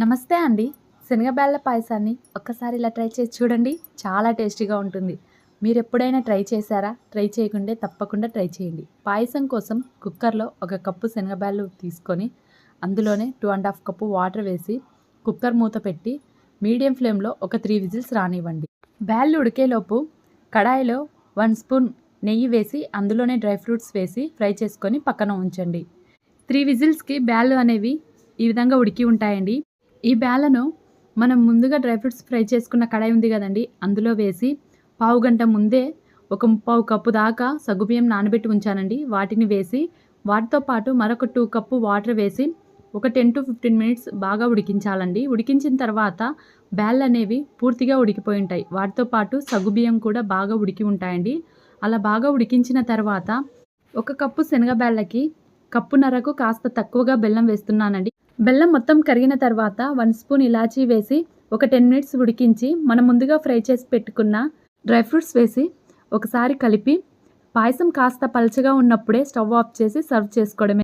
నమస్తే అండి. శనగబేళ్ళ పాయసాన్ని ఒక్కసారి ఇలా ట్రై చేసి చూడండి. చాలా టేస్టీగా ఉంటుంది. మీరెప్పుడైనా ట్రై చేశారా? ట్రై చేయకుంటే తప్పకుండా ట్రై చేయండి. పాయసం కోసం కుక్కర్‌లో ఒక కప్పు శనగబేళ్ళు తీసుకొని అందులోనే 2½ కప్పు వాటర్ వేసి కుక్కర్ మూత పెట్టి మీడియం ఫ్లేమ్‌లో ఒక 3 విజిల్స్ రానివ్వండి. బ్యాళ్ళు ఉడికేలోపు కడాయిలో 1 స్పూన్ నెయ్యి వేసి అందులోనే డ్రై ఫ్రూట్స్ వేసి ఫ్రై చేసుకొని పక్కన ఉంచండి. 3 విజిల్స్‌కి బ్యాళ్ళు అనేవి ఈ విధంగా ఉడికి ఉంటాయండి. ఈ బ్యాళ్ళను మనం ముందుగా డ్రై ఫ్రూట్స్ ఫ్రై చేసుకున్న కడాయి ఉంది కదండి, అందులో వేసి పావుగంట ముందే ఒక 3/4 కప్పు దాకా సగ్గుబియ్యం నానబెట్టి ఉంచానండి. వాటిని వేసి వాటితో పాటు మరొక 2 కప్పు వాటర్ వేసి ఒక 10-15 మినిట్స్ బాగా ఉడికించాలండి. ఉడికించిన తర్వాత బ్యాళ్ళు అనేవి పూర్తిగా ఉడికిపోయి ఉంటాయి. వాటితో పాటు సగ్గుబియ్యం కూడా బాగా ఉడికి ఉంటాయండి. అలా బాగా ఉడికించిన తర్వాత ఒక కప్పు శనగబేళ్ళకి కప్పున్నరకు కాస్త తక్కువగా బెల్లం వేస్తున్నానండి. బెల్లం మొత్తం కరిగిన తర్వాత 1 స్పూన్ ఇలాచీ వేసి ఒక 10 మినిట్స్ ఉడికించి మనం ముందుగా ఫ్రై చేసి పెట్టుకున్న డ్రై ఫ్రూట్స్ వేసి ఒకసారి కలిపి పాయసం కాస్త పలచగా ఉన్నప్పుడే స్టవ్ ఆఫ్ చేసి సర్వ్ చేసుకోవడమే.